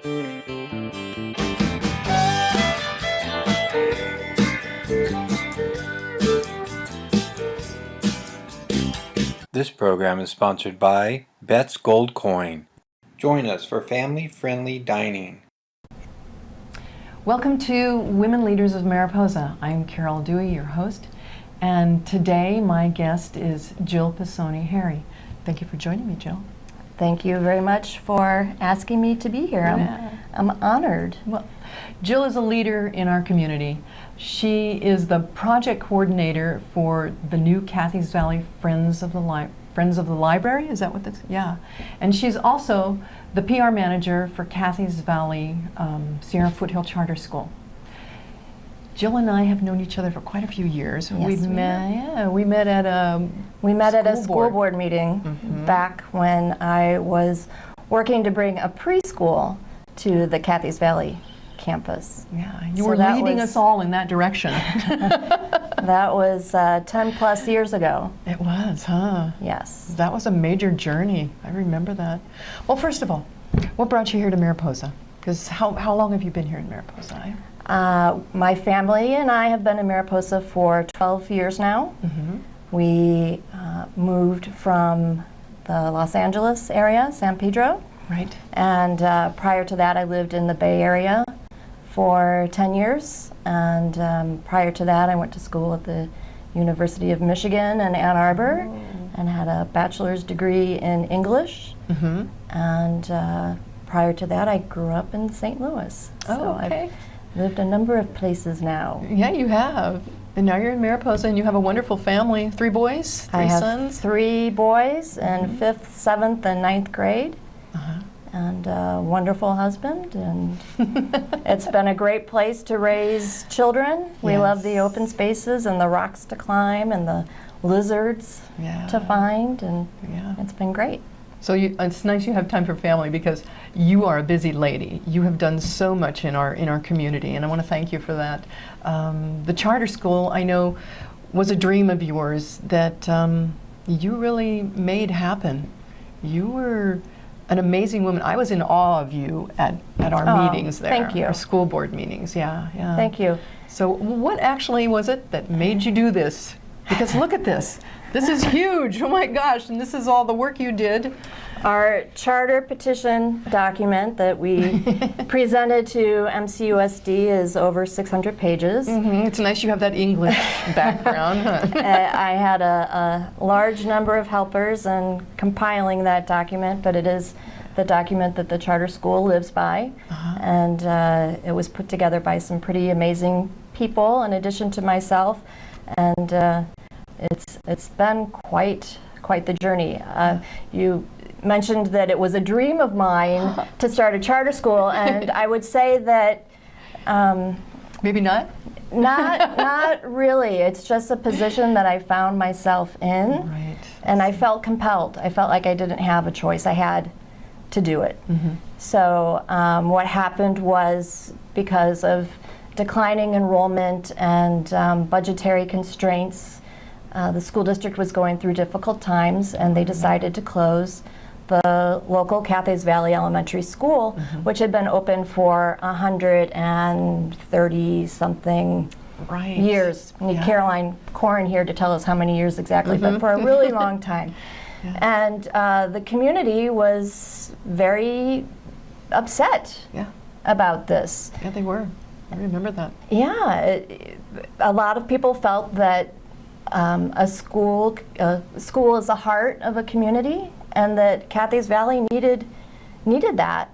This program is sponsored by Bet's Gold Coin. Join us for family-friendly dining. Welcome to Women Leaders of Mariposa. I'm Carol Dewey, your host, and today my guest is Jill Pisoni-Harry. Thank you for joining me, Jill. Thank you very much for asking me to be here. Yeah. I'm honored. Well, Jill is a leader in our community. She is the project coordinator for the new Cathey's Valley Friends of the Library. Is that what that's? Yeah. And she's also the PR manager for Cathey's Valley Sierra Foothill Charter School. Jill and I have known each other for quite a few years. Yes, we met at a school board meeting back when I was working to bring a preschool to the Cathey's Valley campus. Yeah, you were leading us all in that direction. That was 10 plus years ago. It was, huh? Yes. That was a major journey. I remember that. Well, first of all, what brought you here to Mariposa? Because how long have you been here in Mariposa? My family and I have been in Mariposa for 12 years now. Mm-hmm. We moved from the Los Angeles area, San Pedro. Right. And prior to that, I lived in the Bay Area for 10 years. And prior to that, I went to school at the University of Michigan in Ann Arbor and had a bachelor's degree in English. Mm-hmm. And prior to that, I grew up in St. Louis. Oh, okay. I've lived a number of places now. Yeah, you have. And now you're in Mariposa and you have a wonderful family. 3 boys, 3 sons? 3 boys in 5th, 7th, and 9th grade. Uh-huh. And a wonderful husband, and it's been a great place to raise children. We love the open spaces and the rocks to climb and the lizards to find, and it's been great. So it's nice you have time for family because you are a busy lady. You have done so much in our community, and I want to thank you for that. The charter school, I know, was a dream of yours that you really made happen. You were an amazing woman. I was in awe of you at our meetings there. Thank you. Our school board meetings, yeah. Thank you. So what actually was it that made you do this? Because look at this. This is huge. Oh my gosh, and this is all the work you did. Our charter petition document that we presented to MCUSD is over 600 pages. Mm-hmm. It's nice you have that English background. Huh? I had a large number of helpers in compiling that document, but it is the document that the charter school lives by. Uh-huh. And it was put together by some pretty amazing people in addition to myself. And it's been quite the journey. You mentioned that it was a dream of mine to start a charter school, and I would say that maybe not really. It's just a position that I found myself in, right. And I felt compelled. I felt like I didn't have a choice. I had to do it. Mm-hmm. So what happened was, because of declining enrollment and budgetary constraints, the school district was going through difficult times, and they decided to close the local Cathey's Valley Elementary School, which had been open for 130-something years. We need Caroline Corrin here to tell us how many years exactly, but for a really long time. Yeah. And the community was very upset about this. Yeah, they were. I remember that. Yeah, a lot of people felt that a school is the heart of a community, and that Cathey's Valley needed that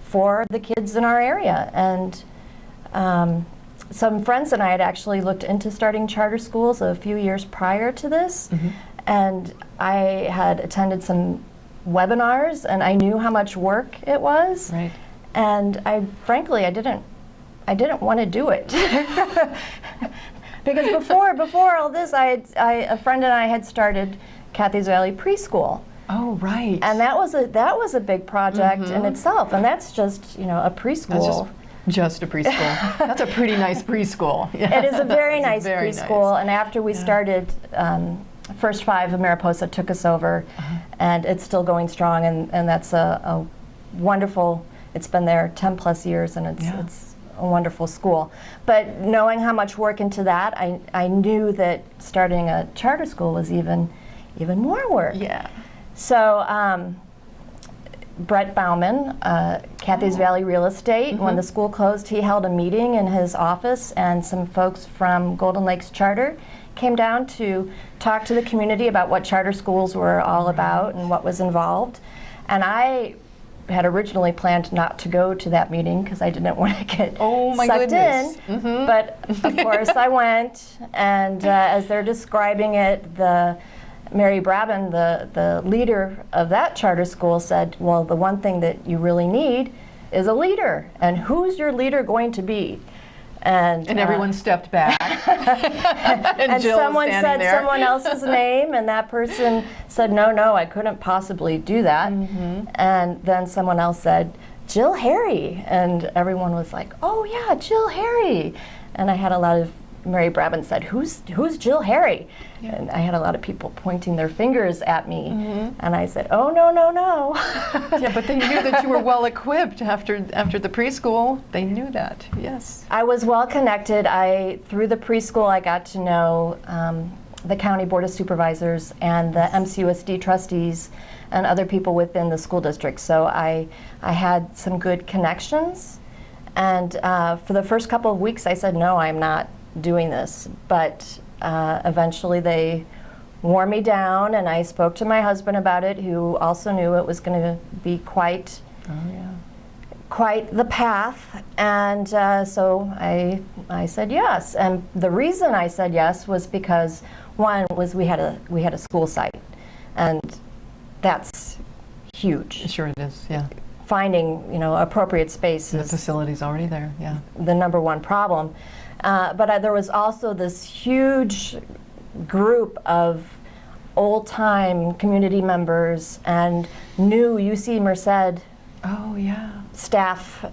for the kids in our area. And some friends and I had actually looked into starting charter schools a few years prior to this, and I had attended some webinars, and I knew how much work it was. Right. And I didn't want to do it. Because before all this, a friend and I had started Cathey's Valley Preschool. Oh, right. And that was a big project in itself, and that's just a preschool. That's just a preschool. That's a pretty nice preschool. Yeah. It is a very nice preschool, and after we started, First Five of Mariposa took us over, and it's still going strong, and that's a wonderful it's been there 10 plus years, and Yeah. it's a wonderful school. But knowing how much work into that, I knew that starting a charter school was even more work. Yeah. So Brett Bauman, Cathey's Valley Real Estate, when the school closed, he held a meeting in his office, and some folks from Golden Lakes Charter came down to talk to the community about what charter schools were all about and what was involved. And I had originally planned not to go to that meeting because I didn't want to get Oh my sucked goodness. in. But of course I went, and as they're describing it, Mary Brabin, the leader of that charter school, said, well, the one thing that you really need is a leader. And who's your leader going to be? And everyone stepped back. and Jill someone standing said there. someone else's name, and that person said, no, I couldn't possibly do that. And then someone else said, Jill Harry. And everyone was like, oh yeah, Jill Harry. And I had a lot of, Mary Brabin said, who's Jill Harry? Yeah. And I had a lot of people pointing their fingers at me. And I said, oh, no. Yeah, but they knew that you were well equipped after the preschool. They knew that, yes. I was well connected. Through the preschool, I got to know the County Board of Supervisors and the MCUSD trustees and other people within the school district. So I had some good connections. And for the first couple of weeks, I said, no, I'm not doing this. But eventually they wore me down, and I spoke to my husband about it, who also knew it was going to be quite the path. And so I said yes. And the reason I said yes was because one was we had a school site, and that's huge. Sure it is, yeah. Finding appropriate space The is facility's already there, yeah. the number one problem. But there was also this huge group of old-time community members and new UC Merced Oh, yeah. staff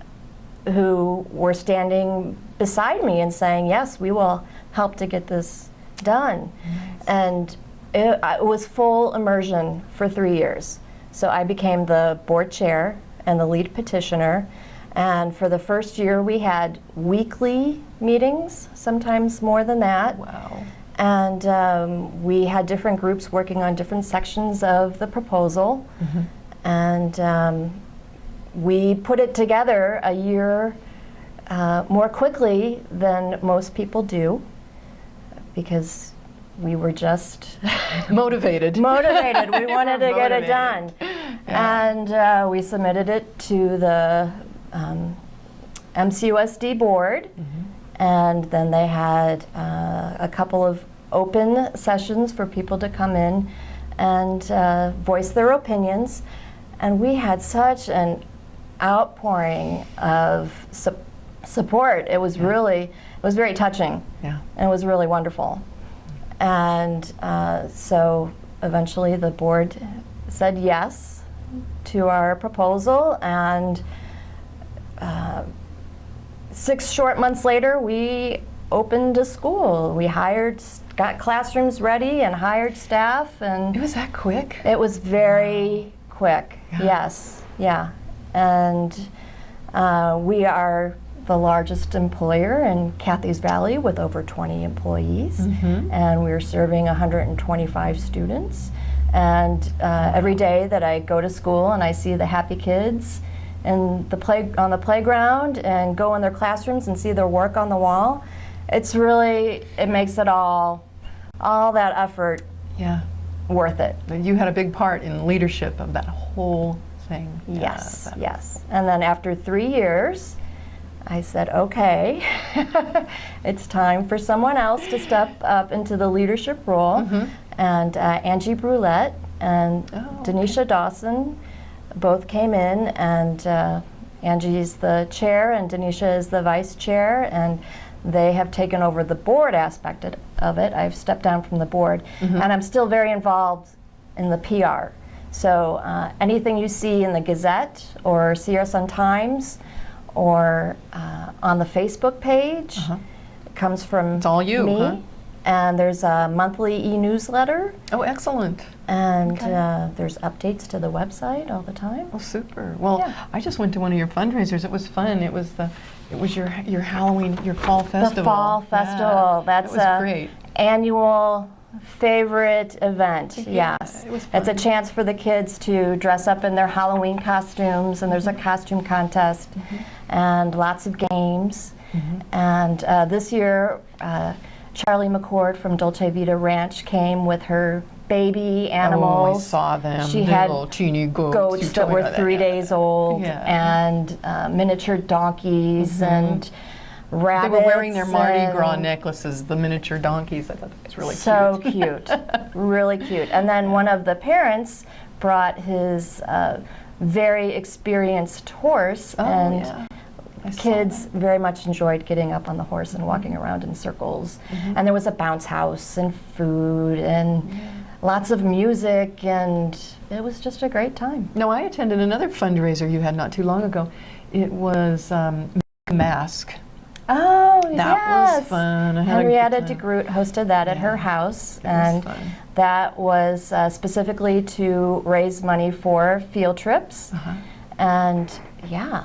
who were standing beside me and saying, yes, we will help to get this done. Nice. And it was full immersion for 3 years. So I became the board chair and the lead petitioner. And for the first year, we had weekly meetings, sometimes more than that. Wow. And we had different groups working on different sections of the proposal. And we put it together a year more quickly than most people do, because we were just Motivated. We wanted to get it Motivated. done. Yeah. And we submitted it to the MCUSD board, and then they had a couple of open sessions for people to come in and voice their opinions. And we had such an outpouring of support. It was very touching. Yeah. And it was really wonderful. And so eventually the board said yes to our proposal, and 6 short months later, we opened a school. We got classrooms ready and hired staff, and It was that quick? it was very quick. Yeah. Yes, yeah. And we are the largest employer in Cathey's Valley with over 20 employees, and we're serving 125 students. And every day that I go to school and I see the happy kids on the playground and go in their classrooms and see their work on the wall, it makes it all that effort Yeah. worth it. You had a big part in leadership of that whole thing. Yes, Yeah, yes. And then after 3 years, I said, okay, it's time for someone else to step up into the leadership role. And Angie Brulette and Denisha Dawson both came in, and Angie's the chair and Denisha is the vice chair, and they have taken over the board aspect of it. I've stepped down from the board, and I'm still very involved in the PR. So anything you see in the Gazette or Sierra Sun-Times or on the Facebook page comes from It's all you, me. huh? and there's a monthly e-newsletter, Oh, excellent. and Okay. there's updates to the website all the time. Oh, super. Well, Yeah. I just went to one of your fundraisers. It was fun. It was your Halloween, your fall festival. The fall festival. That's that was great. annual favorite event. Yeah, Yes, it was it's a fun. chance for the kids to dress up in their Halloween costumes, and there's a costume contest, and lots of games. And this year, Charlie McCord from Dolce Vita Ranch came with her baby animals. Oh, I saw them. She The had little teeny goats. goats You that told me were about 3 yeah. days old, Yeah. and miniature donkeys and They rabbits. were wearing their Mardi and Gras necklaces, the miniature donkeys. I thought that was really so cute. really cute. And then one of the parents brought his very experienced horse, Oh, and yeah. I saw kids very much enjoyed getting up on the horse and walking around in circles. And there was a bounce house and food and lots of music, and it was just a great time. No, I attended another fundraiser you had not too long ago. It was Mask. Oh, That yes. was fun. I had a good Henrietta time. DeGroot hosted that at Yeah, her house, it was and fun. that was specifically to raise money for field trips. And yeah,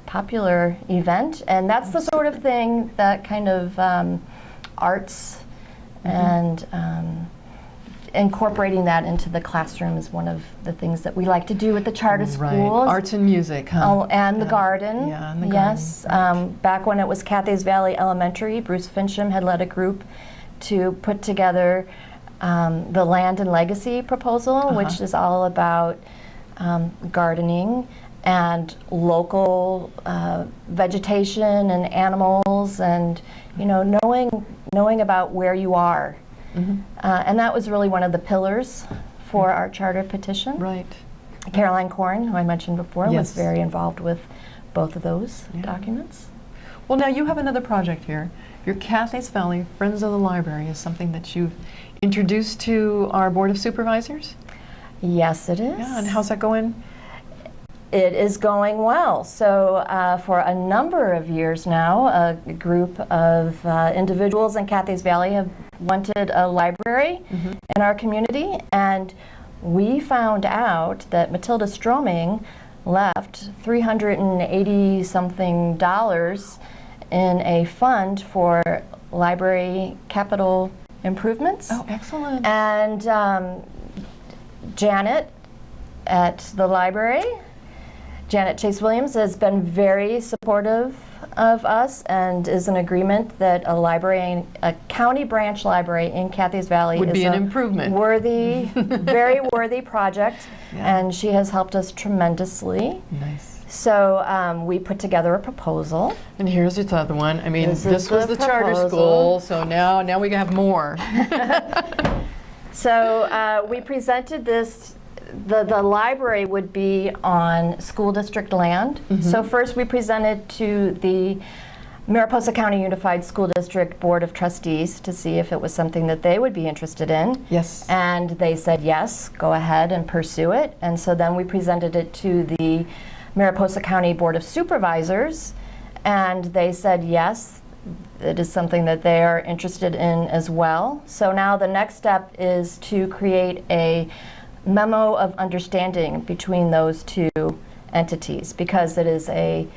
popular event. And that's the sort of thing that kind of arts and incorporating that into the classroom is one of the things that we like to do at the charter Right. schools. Arts and music, huh? Oh, and the Yeah. garden. Yeah, and the yes. Back when it was Cathey's Valley Elementary, Bruce Fincham had led a group to put together the Land and Legacy proposal, which is all about gardening and local vegetation and animals, and knowing about where you are. And that was really one of the pillars for our charter petition. Right. Caroline Corn, who I mentioned before, was Yes. very involved with both of those Yeah. documents. Well, now you have another project here. Your Cathey's Valley Friends of the Library is something that you've introduced to our Board of Supervisors. Yes, it is. Yeah, and how's that going? It is going well. So for a number of years now, a group of individuals in Cathey's Valley have wanted a library in our community, and we found out that Matilda Stroming left $380 something in a fund for library capital improvements. Oh, excellent. And Janet at the library, Janet Chase Williams, has been very supportive of us and is in agreement that a county branch library in Cathey's Valley Would is be an a improvement. worthy, very worthy project, Yeah. and she has helped us tremendously. Nice. So we put together a proposal. And here's its other one. I mean, This this is was the the charter proposal. school, so now we have more. So we presented this. The library would be on school district land. So first we presented to the Mariposa County Unified School District Board of Trustees to see if it was something that they would be interested in. Yes. And they said yes, go ahead and pursue it. And so then we presented it to the Mariposa County Board of Supervisors, and they said yes, it is something that they are interested in as well. So now the next step is to create a memo of understanding between those two entities, because it is a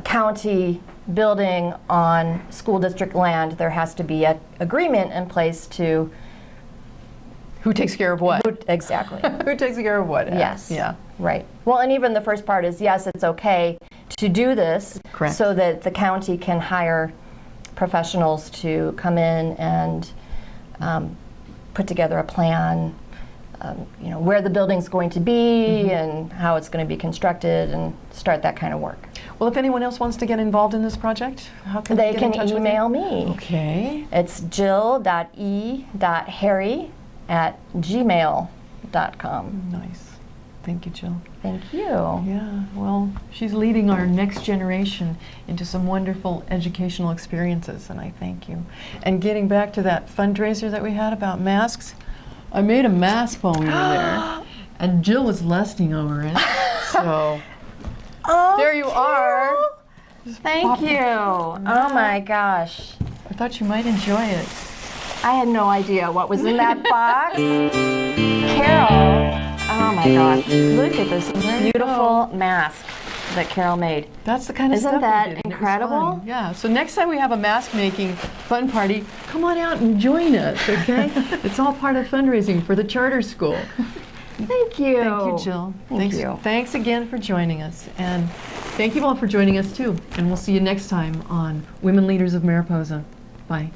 county building on school district land. There has to be an agreement in place to Who takes care of what? exactly. Who takes care of what? Yes. Yeah. Right. Well, and even the first part is yes, it's okay to do this, Correct. so that the county can hire professionals to come in and put together a plan, where the building's going to be and how it's going to be constructed, and start that kind of work. Well, if anyone else wants to get involved in this project, how can They get in can touch with you? email me. Okay. It's jill.e.harry@gmail.com. Nice. Thank you, Jill. Thank you. Yeah, well, she's leading our next generation into some wonderful educational experiences, and I thank you. And getting back to that fundraiser that we had about masks, I made a mask while we were there, and Jill was lusting over it. So Oh, there you are. Thank you. Oh my gosh. I thought you might enjoy it. I had no idea what was in that box. Carol, oh my gosh, look at this beautiful mask that Carol made. That's the kind of Isn't stuff that we did, and it was incredible? fun. Yeah. So next time we have a mask making fun party, come on out and join us, okay? It's all part of fundraising for the charter school. Thank you. Thank you, Jill. Thank you. Thanks again for joining us. And thank you all for joining us too. And we'll see you next time on Women Leaders of Mariposa. Bye.